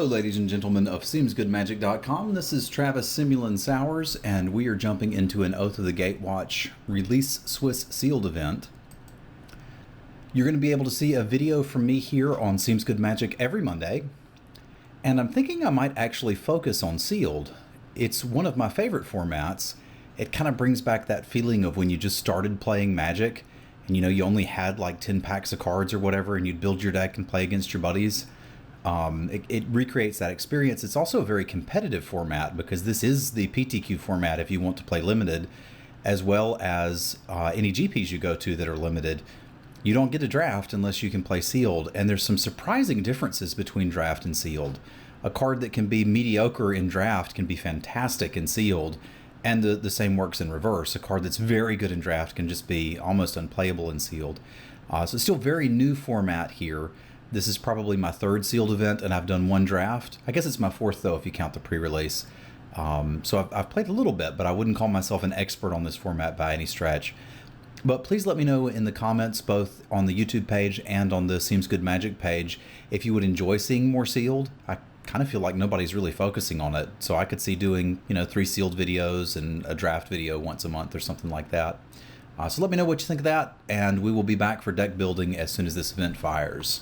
Hello ladies and gentlemen of SeemsGoodMagic.com. This is Travis Simulan Sowers, and we are jumping into an Oath of the Gatewatch Release Swiss Sealed event. You're going to be able to see a video from me here on SeemsGoodMagic every Monday, and I'm thinking I might actually focus on Sealed. It's one of my favorite formats. It kind of brings back that feeling of when you just started playing Magic, and you only had like 10 packs of cards or whatever, and you'd build your deck and play against your buddies. It recreates that experience. It's also a very competitive format because this is the PTQ format if you want to play limited, as well as any GPs you go to that are limited. You don't get a draft unless you can play Sealed, and there's some surprising differences between draft and Sealed. A card that can be mediocre in draft can be fantastic in Sealed, and the same works in reverse. A card that's very good in draft can just be almost unplayable in Sealed. So it's still a very new format here. This is probably my third Sealed event, and I've done one draft. I guess it's my fourth, though, if you count the pre-release. So I've played a little bit, but I wouldn't call myself an expert on this format by any stretch. But please let me know in the comments, both on the YouTube page and on the SeemsGoodMagic page, if you would enjoy seeing more Sealed. I kind of feel like nobody's really focusing on it, so I could see doing 3 Sealed videos and a draft video once a month or something like that. So let me know what you think of that, and we will be back for deck building as soon as this event fires.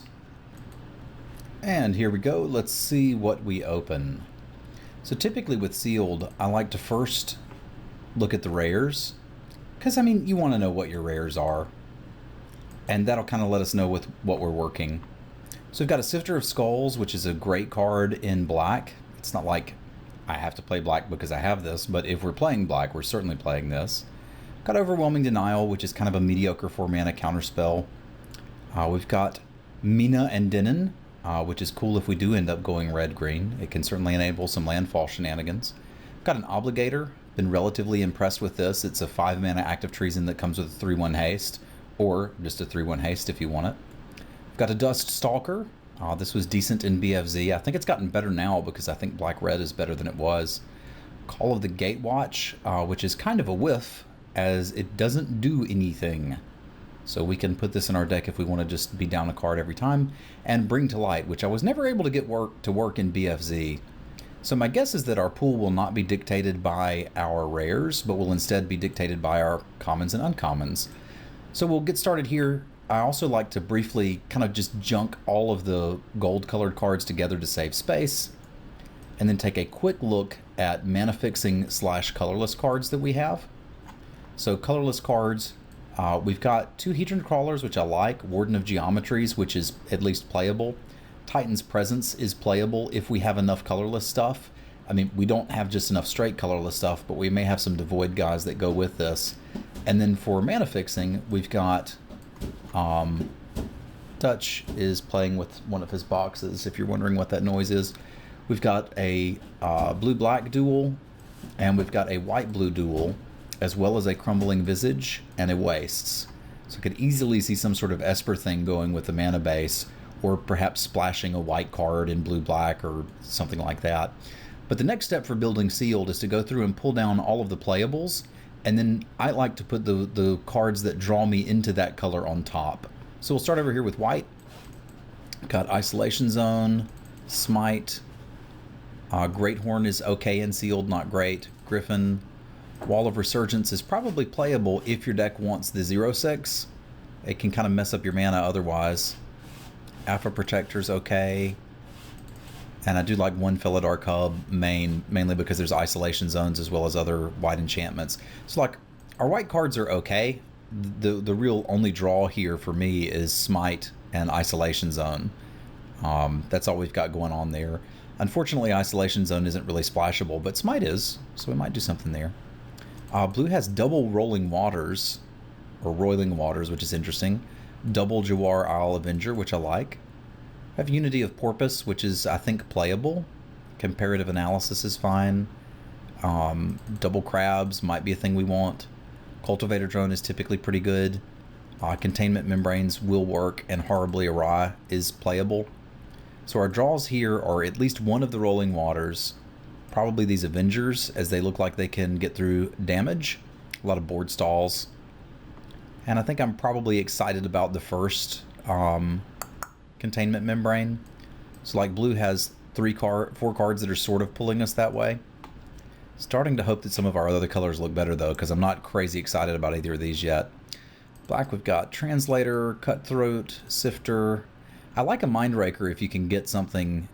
And here we go. Let's see what we open. So typically with Sealed, I like to first look at the rares, because you want to know what your rares are, and that'll kind of let us know with what we're working. So we've got a Sifter of Skulls, which is a great card in black. It's not like I have to play black because I have this, but if we're playing black, we're certainly playing this. Got Overwhelming Denial, which is kind of a mediocre 4-mana counterspell. We've got Mina and Denon, which is cool if we do end up going red-green. It can certainly enable some landfall shenanigans. Got an Obligator. Been relatively impressed with this. It's a 5-mana active treason that comes with a 3/1 haste, or just a 3/1 haste if you want it. Got a Dust Stalker. This was decent in BFZ. I think it's gotten better now because I think black-red is better than it was. Call of the Gatewatch, which is kind of a whiff, as it doesn't do anything. So we can put this in our deck if we want to just be down a card every time. And Bring to Light, which I was never able to get to work in BFZ. So my guess is that our pool will not be dictated by our rares, but will instead be dictated by our commons and uncommons. So we'll get started here. I also like to briefly kind of just junk all of the gold colored cards together to save space, and then take a quick look at mana fixing / colorless cards that we have. So colorless cards, we've got 2 Hedron Crawlers, which I like, Warden of Geometries, which is at least playable. Titan's Presence is playable if we have enough colorless stuff. We don't have just enough straight colorless stuff, but we may have some Devoid guys that go with this. And then for mana fixing, we've got Dutch is playing with one of his boxes, if you're wondering what that noise is. We've got a blue-black duel, and we've got a white-blue duel, as well as a Crumbling Visage and a Wastes. So I could easily see some sort of Esper thing going with the mana base, or perhaps splashing a white card in blue-black or something like that. But the next step for building Sealed is to go through and pull down all of the playables, and then I like to put the cards that draw me into that color on top. So we'll start over here with white. Got Isolation Zone, Smite, Great Horn is okay in Sealed, not great. Griffin. Wall of Resurgence is probably playable if your deck wants the 0/6. It can kind of mess up your mana otherwise. Alpha Protector's okay. And I do like one Felidar Cub mainly because there's Isolation Zones as well as other white enchantments. So like, our white cards are okay. The real only draw here for me is Smite and Isolation Zone. That's all we've got going on there. Unfortunately, Isolation Zone isn't really splashable, but Smite is, so we might do something there. Blue has double Rolling Waters, or Roiling Waters, which is interesting. Double Jawar Isle Avenger, which I like. I have Unity of Porpoise, which is, I think, playable. Comparative Analysis is fine. Double Crabs might be a thing we want. Cultivator Drone is typically pretty good. Containment Membranes will work, and Horribly Awry is playable. So our draws here are at least one of the Rolling Waters, probably these Avengers, as they look like they can get through damage. A lot of board stalls. And I think I'm probably excited about the first Containment Membrane. So like blue has 4 cards that are sort of pulling us that way. Starting to hope that some of our other colors look better though, because I'm not crazy excited about either of these yet. Black, we've got Translator, Cutthroat, Sifter. I like a Mindraker if you can get something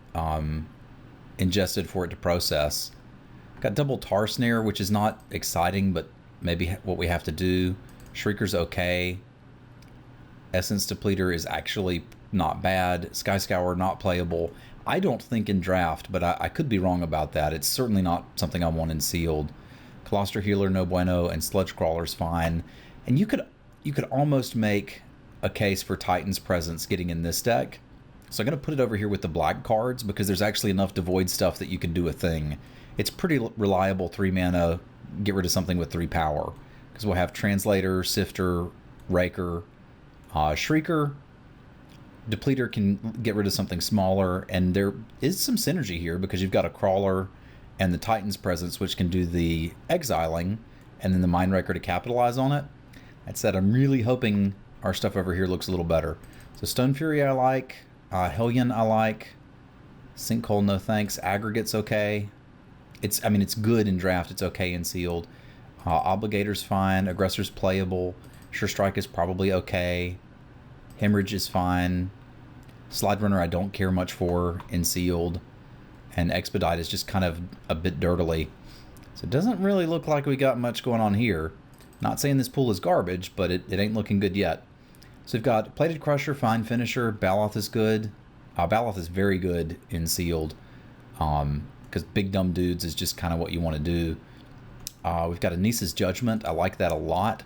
ingested for it to process. Got double Tar Snare, which is not exciting, but maybe what we have to do. Shrieker's okay. Essence Depleter is actually not bad. Sky Scour, not playable. I don't think in draft, but I could be wrong about that. It's certainly not something I want in sealed. Colossus Healer, no bueno, and Sludge Crawler's fine. And you could almost make a case for Titan's Presence getting in this deck. So I'm going to put it over here with the black cards because there's actually enough Devoid stuff that you can do a thing. It's pretty reliable 3 mana, get rid of something with 3 power. Because we'll have Translator, Sifter, Raker, Shrieker. Depleter can get rid of something smaller, and there is some synergy here because you've got a Crawler and the Titan's Presence, which can do the exiling, and then the Mindraker to capitalize on it. That said, I'm really hoping our stuff over here looks a little better. So Stone Fury I like, Hellion I like, Sinkhole no thanks, Aggregate's okay. It's good in draft, it's okay in sealed. Obligator's fine, Aggressor's playable, Sure Strike is probably okay. Hemorrhage is fine. Slide Runner I don't care much for in sealed. And Expedite is just kind of a bit dirtily. So it doesn't really look like we got much going on here. Not saying this pool is garbage, but it ain't looking good yet. So we've got Plated Crusher, fine finisher. Baloth is good. Baloth is very good in sealed. Because Big Dumb Dudes is just kind of what you want to do. We've got Anissa's Judgment. I like that a lot.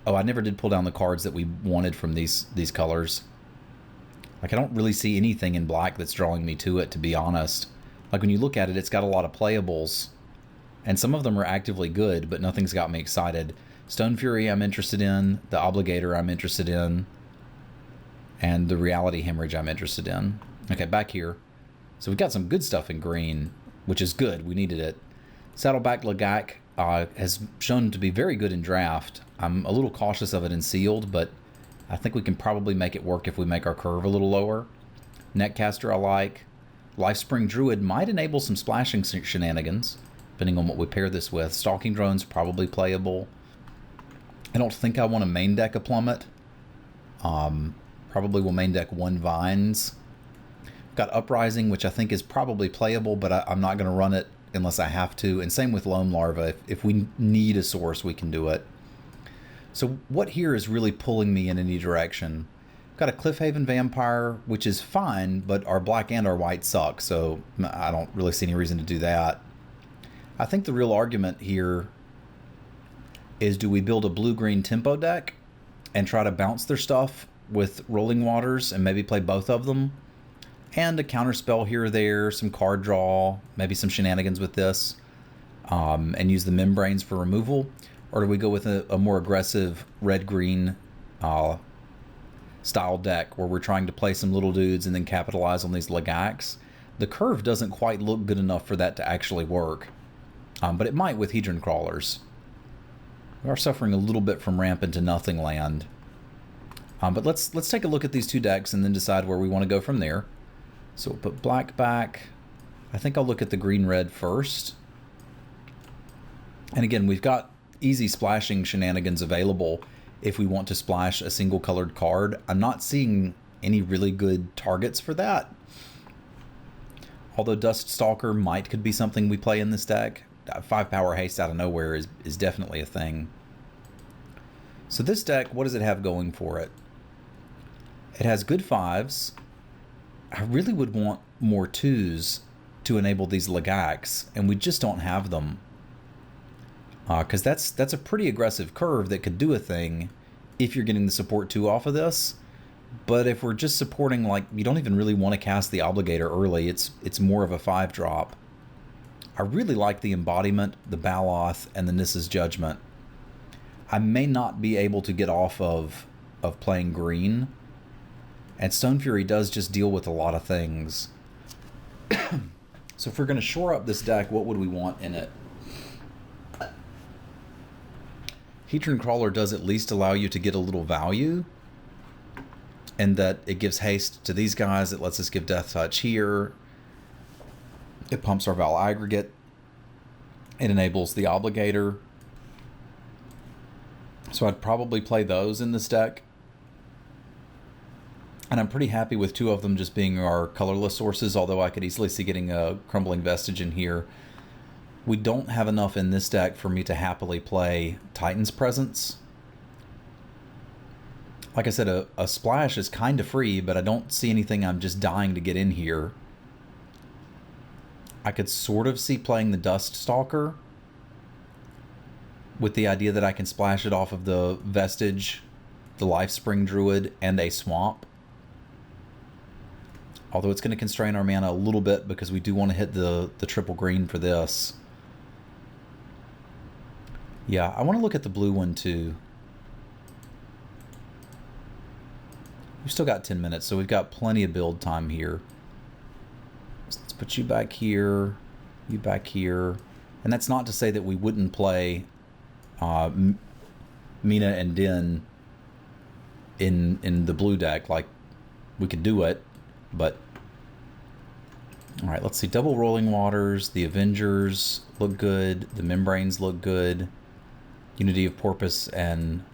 Oh, I never did pull down the cards that we wanted from these colors. Like, I don't really see anything in black that's drawing me to it, to be honest. Like, when you look at it, it's got a lot of playables. And some of them are actively good, but nothing's got me excited. Stone Fury I'm interested in. The Obligator I'm interested in. And the Reality Hemorrhage I'm interested in. Okay, back here. So we've got some good stuff in green, which is good. We needed it. Saddleback Lagak has shown to be very good in draft. I'm a little cautious of it in sealed, but I think we can probably make it work if we make our curve a little lower. Netcaster I like. Lifespring Druid might enable some splashing shenanigans, depending on what we pair this with. Stalking Drone's probably playable. I don't think I want to main deck a Plummet. Probably will main deck 1 Vines. Got Uprising, which I think is probably playable, but I'm not going to run it unless I have to. And same with Loam Larva. If we need a source, we can do it. So what here is really pulling me in any direction? Got a Cliffhaven Vampire, which is fine, but our black and our white suck, so I don't really see any reason to do that. I think the real argument here is, do we build a blue-green tempo deck and try to bounce their stuff with Rolling Waters and maybe play both of them? And a counterspell here or there, some card draw, maybe some shenanigans with this, and use the Membranes for removal? Or do we go with a more aggressive red-green style deck where we're trying to play some little dudes and then capitalize on these Lagaks? The curve doesn't quite look good enough for that to actually work, but it might with Hedron Crawlers. We are suffering a little bit from Ramp into Nothing Land. But let's take a look at these two decks and then decide where we want to go from there. So we'll put black back. I think I'll look at the green-red first. And again, we've got easy splashing shenanigans available if we want to splash a single colored card. I'm not seeing any really good targets for that. Although Dust Stalker could be something we play in this deck. 5 power haste out of nowhere is definitely a thing. So this deck, what does it have going for it? It has good 5s. I really would want more 2s to enable these Lagaks, and we just don't have them. Because that's a pretty aggressive curve that could do a thing if you're getting the support 2 off of this. But if we're just supporting, like, you don't even really want to cast the Obligator early, it's more of a 5-drop. I really like the Embodiment, the Baloth, and the Nissa's Judgment. I may not be able to get off of playing green. And Stone Fury does just deal with a lot of things. So if we're going to shore up this deck, what would we want in it? Hedron Crawler does at least allow you to get a little value. And that it gives haste to these guys. It lets us give Death Touch here. It pumps our Val Aggregate. It enables the Obligator. So I'd probably play those in this deck. And I'm pretty happy with two of them just being our colorless sources, although I could easily see getting a Crumbling Vestige in here. We don't have enough in this deck for me to happily play Titan's Presence. Like I said, a splash is kind of free, but I don't see anything I'm just dying to get in here. I could sort of see playing the Dust Stalker with the idea that I can splash it off of the Vestige, the Lifespring Druid, and a Swamp. Although it's going to constrain our mana a little bit because we do want to hit the triple green for this. Yeah, I want to look at the blue one too. We've still got 10 minutes, so we've got plenty of build time here. So let's put you back here, you back here. And that's not to say that we wouldn't play Mina and Din in the blue deck. Like, we could do it, but... Alright, let's see. Double Rolling Waters, the Avengers look good, the Membranes look good, Unity of Porpoise and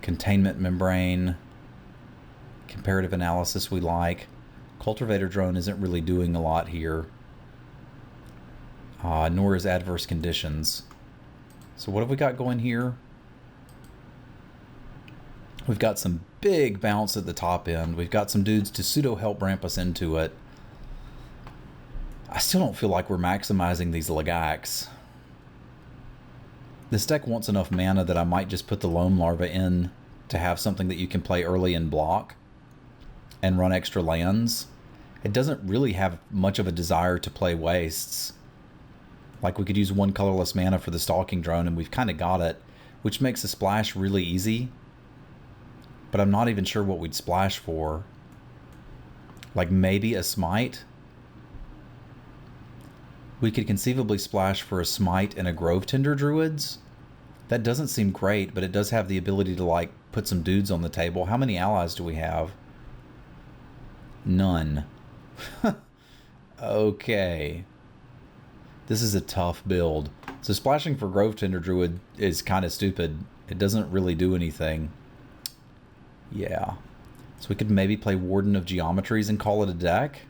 Containment Membrane, Comparative Analysis we like. Cultivator Drone isn't really doing a lot here, nor is Adverse Conditions. So what have we got going here? We've got some big bounce at the top end. We've got some dudes to pseudo help ramp us into it. I still don't feel like we're maximizing these Legacs. This deck wants enough mana that I might just put the Loam Larva in to have something that you can play early and block and run extra lands. It doesn't really have much of a desire to play wastes. Like, we could use one colorless mana for the Stalking Drone and we've kind of got it, which makes a splash really easy. But I'm not even sure what we'd splash for. Like, maybe a Smite? We could conceivably splash for a Smite and a Grove Tender Druids. That doesn't seem great, but it does have the ability to, like, put some dudes on the table. How many allies do we have? None. Okay. This is a tough build. So splashing for Grove Tender Druid is kind of stupid. It doesn't really do anything. Yeah. So we could maybe play Warden of Geometries and call it a deck.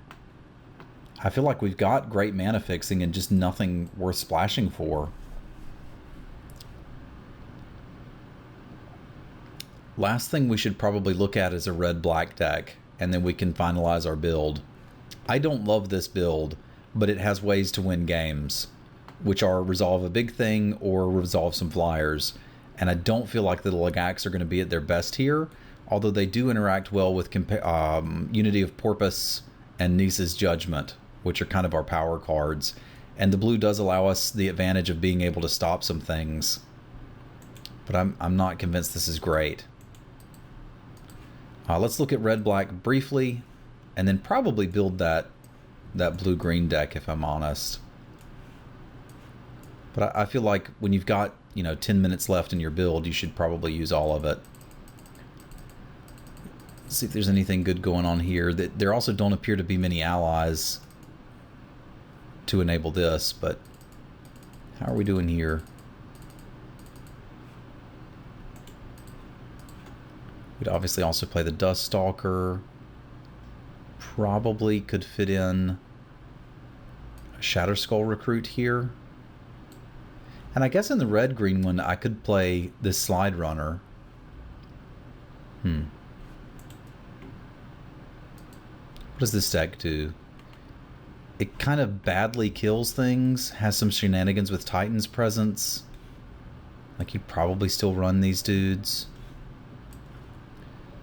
I feel like we've got great mana fixing and just nothing worth splashing for. Last thing we should probably look at is a red-black deck, and then we can finalize our build. I don't love this build, but it has ways to win games, which are resolve a big thing or resolve some flyers. And I don't feel like the Legacs are going to be at their best here, although they do interact well with Unity of Porpoise and Nisa's Judgment, which are kind of our power cards. And the blue does allow us the advantage of being able to stop some things. But I'm not convinced this is great. Let's look at red-black briefly, and then probably build that blue-green deck, if I'm honest. But I feel like when you've got, 10 minutes left in your build, you should probably use all of it. Let's see if there's anything good going on here. There also don't appear to be many allies to enable this, but how are we doing here? We'd obviously also play the Dust Stalker. Probably could fit in a Shatterskull Recruit here. And I guess in the red-green one, I could play this Slide Runner. What does this deck do? It kind of badly kills things, has some shenanigans with Titan's Presence. Like, you probably still run these dudes.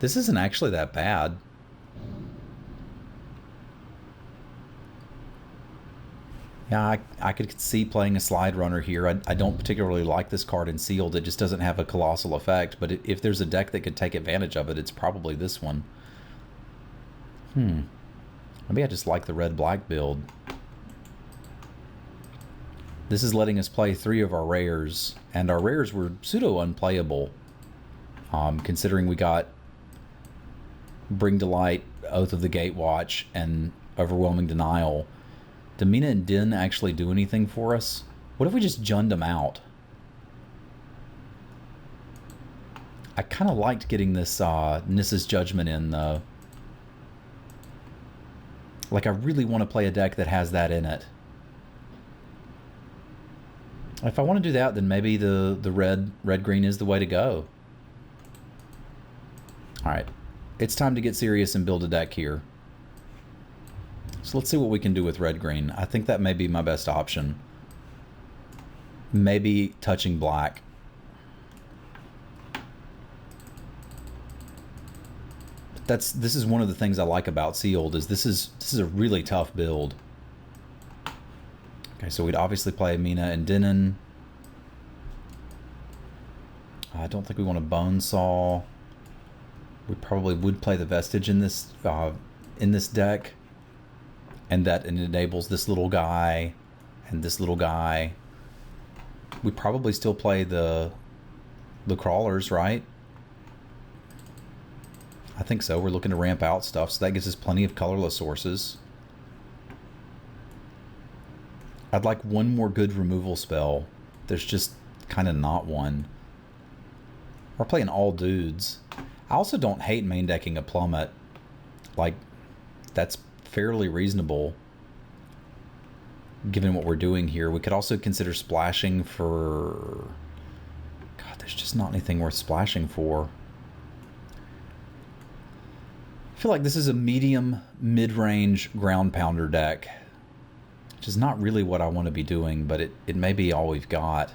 This isn't actually that bad. Yeah, I could see playing a Slide Runner here. I don't particularly like this card in Sealed. It just doesn't have a colossal effect. But if there's a deck that could take advantage of it, it's probably this one. Maybe I just like the red-black build. This is letting us play 3 of our rares. And our rares were pseudo-unplayable. Considering we got Bring to Light, Oath of the Gatewatch, and Overwhelming Denial. Do Mina and Din actually do anything for us? What if we just junned them out? I kind of liked getting this Nissa's Judgment in, though. Like, I really want to play a deck that has that in it. If I want to do that, then maybe the red-green is the way to go. Alright. It's time to get serious and build a deck here. So let's see what we can do with red-green. I think that may be my best option. Maybe touching black. This is one of the things I like about Sealed, is this is a really tough build. Okay, so we'd obviously play Mina and Dinan. I don't think we want a Bone Saw. We probably would play the Vestige in this deck, and that it enables this little guy and this little guy. We probably still play the crawlers, right? I think so. We're looking to ramp out stuff, so that gives us plenty of colorless sources. I'd like one more good removal spell. There's just kind of not one. We're playing all dudes. I also don't hate main decking a Plummet. Like, that's fairly reasonable given what we're doing here. We could also consider splashing for... God, there's just not anything worth splashing for. I feel like this is a medium mid-range ground pounder deck, which is not really what I want to be doing, but it may be all we've got.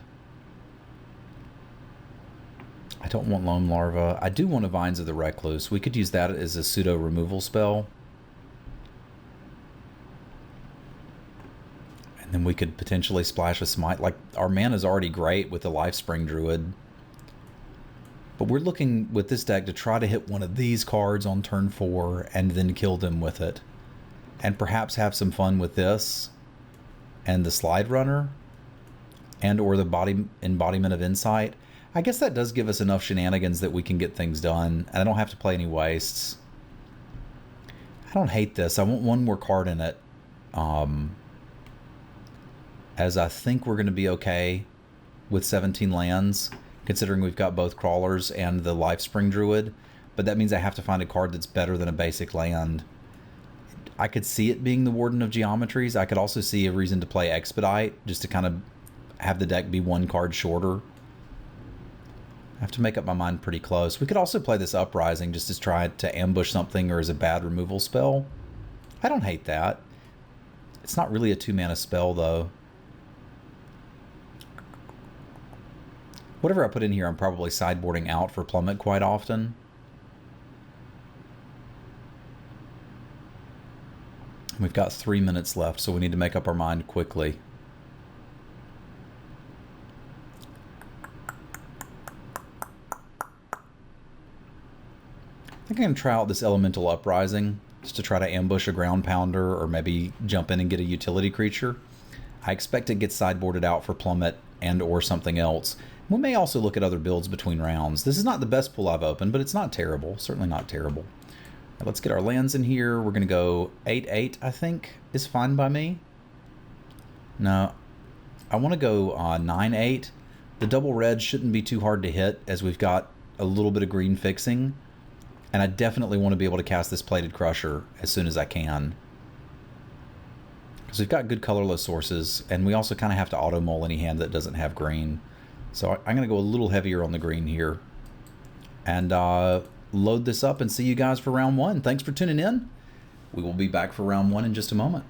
I don't want Loam Larva. I do want a Vines of the Recluse. We could use that as a pseudo removal spell. And then we could potentially splash a Smite. Like, our mana's already great with the Lifespring Druid. But we're looking with this deck to try to hit one of these cards on turn 4 and then kill them with it. And perhaps have some fun with this and the Slide Runner and or the Embodiment of Insight. I guess that does give us enough shenanigans that we can get things done, and I don't have to play any wastes. I don't hate this. I want one more card in it. As I think we're going to be okay with 17 lands, considering we've got both Crawlers and the Lifespring Druid, but that means I have to find a card that's better than a basic land. I could see it being the Warden of Geometries. I could also see a reason to play Expedite, just to kind of have the deck be one card shorter. I have to make up my mind pretty close. We could also play this Uprising just to try to ambush something or as a bad removal spell. I don't hate that. It's not really a 2-mana spell, though. Whatever I put in here, I'm probably sideboarding out for Plummet quite often. We've got 3 minutes left, so we need to make up our mind quickly. I think I'm going to try out this Elemental Uprising just to try to ambush a ground pounder or maybe jump in and get a utility creature. I expect it gets sideboarded out for Plummet and or something else. We may also look at other builds between rounds. This is not the best pool I've opened, but it's not terrible. Certainly not terrible. Right, let's get our lands in here. We're going to go 8-8, I think, is fine by me. No, I want to go 9-8. The double red shouldn't be too hard to hit as we've got a little bit of green fixing. And I definitely want to be able to cast this Plated Crusher as soon as I can. Because we've got good colorless sources, and we also kind of have to auto-mull any hand that doesn't have green. So I'm going to go a little heavier on the green here. And load this up and see you guys for round 1. Thanks for tuning in. We will be back for round 1 in just a moment.